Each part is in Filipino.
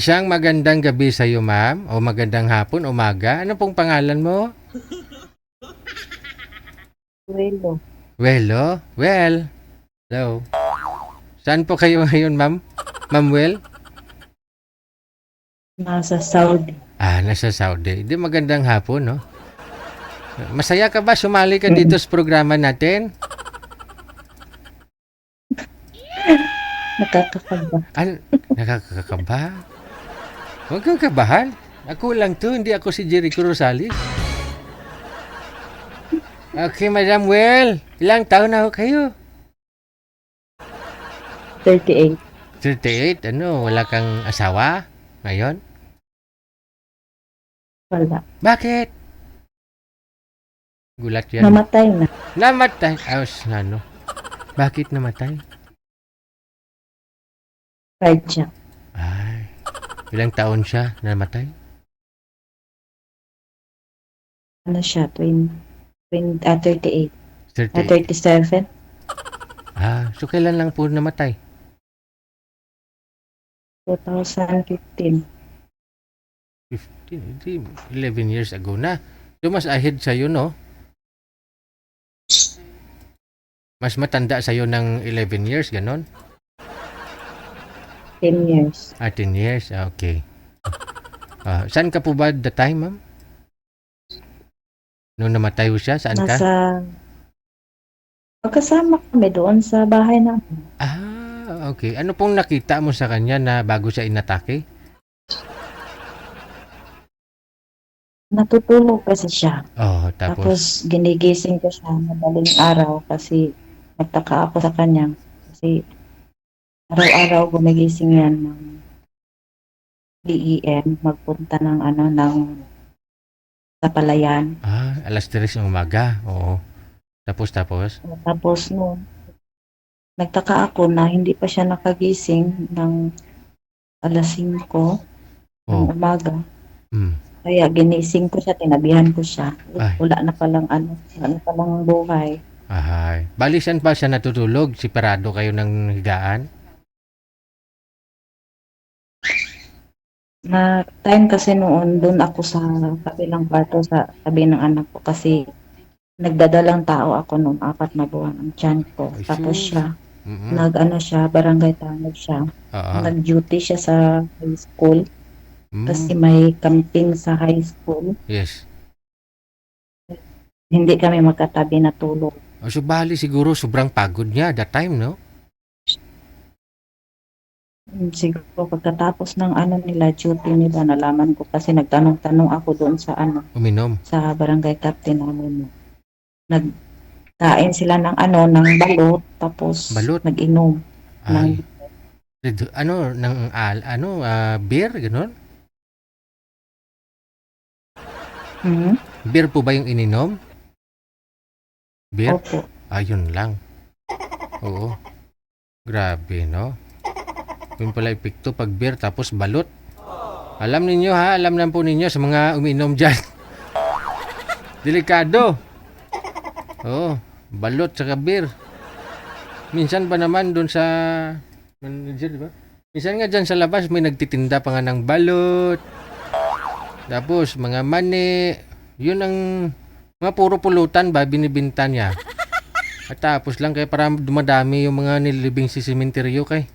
Isang magandang gabi sa iyo, ma'am. O magandang hapon, umaga. Ano pong pangalan mo? Welo. Welo? Well, hello. Saan po kayo ngayon, ma'am? Ma'am Well? Nasa Saudi. Nasa Saudi. Di magandang hapon, no? Masaya ka ba? Sumali ka dito sa programa natin? Nakakakaba. Nakakakaba? Huwag kang kabahan. Ako lang to, hindi ako si Jericho Rosales. Okay, Madam Well. Ilang taon na ho kayo? 38. 38? Ano, wala kang asawa ngayon? Wala. Bakit? Gulat yan. Namatay na. Namatay? Ano? Bakit namatay? Cardiac. Ay, ilang taon siya namatay? Ano siya? 38. 38. 37. So kailan lang po namatay? 2015. 15, hindi, 11 years ago na. So mas ahead sa'yo, no? Mas matanda sa'yo ng 11 years, ganon? 10 years. 10 years, okay. Saan ka po ba the time, ma'am? Nung namatay ho siya, saan ka? Magkasama kami doon sa bahay namin. Okay. Ano pong nakita mo sa kanya na bago siya inatake? Natutulog kasi siya. Tapos? Tapos ginigising ko siya madaling araw kasi nagtaka ako sa kanya. Kasi araw-araw gumigising yan ng DEM magpunta ng sa palayan. Alas 3 ng umaga. Oo. Tapos? Tapos noon, nagtaka ako na hindi pa siya nakagising ng alas 5 ng umaga. Kaya ginising ko siya, tinabihan ko siya. Wala na palang buhay. Bali, saan pa siya natutulog? Separado kayo ng higaan? Na time kasi noon, doon ako sa kabilang kwarto sa tabi ng anak ko kasi nagdadalang tao ako noong 4 na buwan ang tiyan ko. Tapos siya, siya, barangay tanod siya. Nag-duty siya sa high school kasi may camping sa high school. Yes. Hindi kami magkatabi na tulog. So bali siguro sobrang pagod niya that time, no? Siguro pagkatapos ng nila, duty nila, nalaman ko kasi nagtanong-tanong ako doon sa Uminom. sa barangay captain namin. Nagkain sila ng ng balot, tapos nag-inom. Beer, gano'n? Beer po ba yung ininom? Beer? Opo. Yun lang. Oo. Grabe, no? Yun pala epekto pag beer tapos balot. Alam ninyo ha, alam na po ninyo sa mga umiinom dyan. Delikado. Oo, balot saka beer. Minsan pa naman doon sa... Diba? Minsan nga dyan sa labas may nagtitinda pa nga ng balot. Tapos mga mani. Yun ang mga puro pulutan ba binibinta niya. At tapos lang kaya para dumadami yung mga nililibing sa sementeryo kay.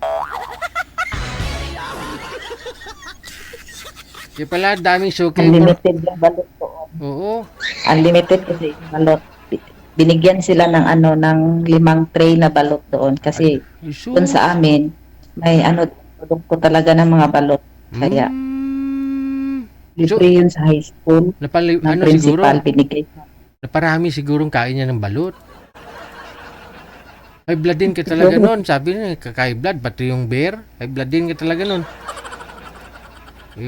Kaya pala daming suki. Unlimited yung balot doon. Oo. Unlimited kasi yung balot. Binigyan sila ng ng 5 tray na balot doon kasi doon sa amin may produkto talaga ng mga balot. Kaya libre yun sa high school. Principal binigay. Naparami sigurong kain niya ng balot. High blood din ka talaga nun. Sabi niya, kaka-high blood, pati yung beer. High blood din ka talaga nun.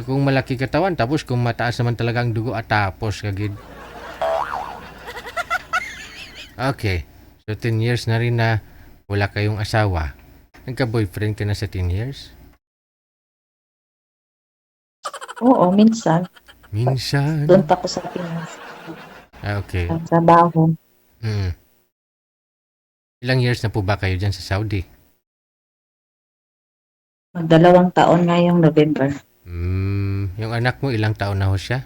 Kung malaki katawan, tapos kung mataas naman talaga ang dugo, tapos kagid. Okay. So 10 years na rin na wala kayong asawa. Nagka-boyfriend ka na sa 10 years? Oo, minsan. Minsan. Doon pa ako sa Pinas. Okay. Sa trabaho. Ilang years na po ba kayo dyan sa Saudi? Mag-2 taon ngayong November. Yung anak mo, ilang taon na ho siya?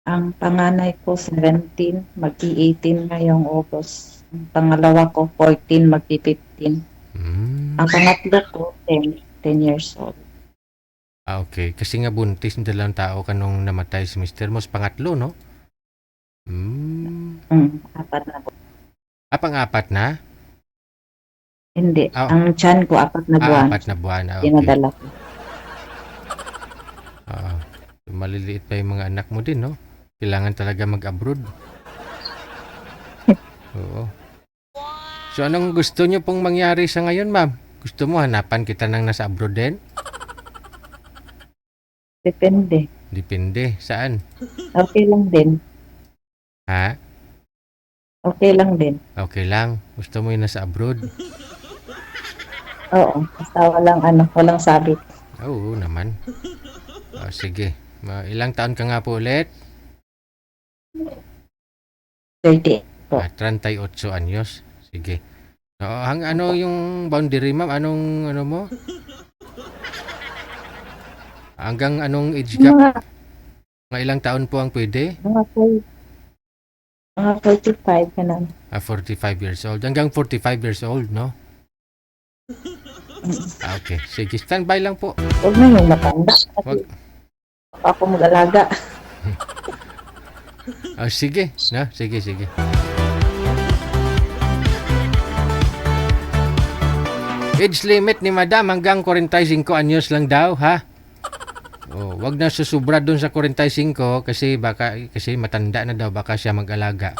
Ang panganay ko 17, magti-18 ngayong August. Ang pangalawa ko 14, magti-15. Hmm. Ang pangatlo ko 10 years old. Okay. Kasi nga buntis ng 2 tao ka nung namatay si Mr. Mo. Pangatlo, no? Apat na po. Pang-apat na? Hindi. Oh. Ang tiyan ko 4 na buwan. 4 na buwan. Okay. Dinadala ko. Maliliit pa yung mga anak mo din, no? Kailangan talaga mag-abroad. Oo. So, anong gusto nyo pong mangyari sa ngayon, ma'am? Gusto mo hanapan kita ng nasa abroad din? Depende. Depende. Saan? Okay lang din. Ha? Okay lang din. Okay lang. Gusto mo yung nasa abroad? Oo. Basta walang sabit. Oo naman. Sige. Ilang taon ka nga po ulit? 30 po. 38 anyos. Sige. Ano yung boundary, ma'am? Ano mo? Hanggang anong age gap? Mga ilang taon po ang pwede? Mga 45 ka na. 45 years old. Hanggang 45 years old, no? Okay. Sige. Standby lang po. Huwag na yung matanda. Kasi ako mag-alaga. Sige. No? Sige. Age limit ni madam hanggang 45 anyos lang daw, ha? Wag na susubra doon sa 45 kasi matanda na daw baka siya mag-alaga.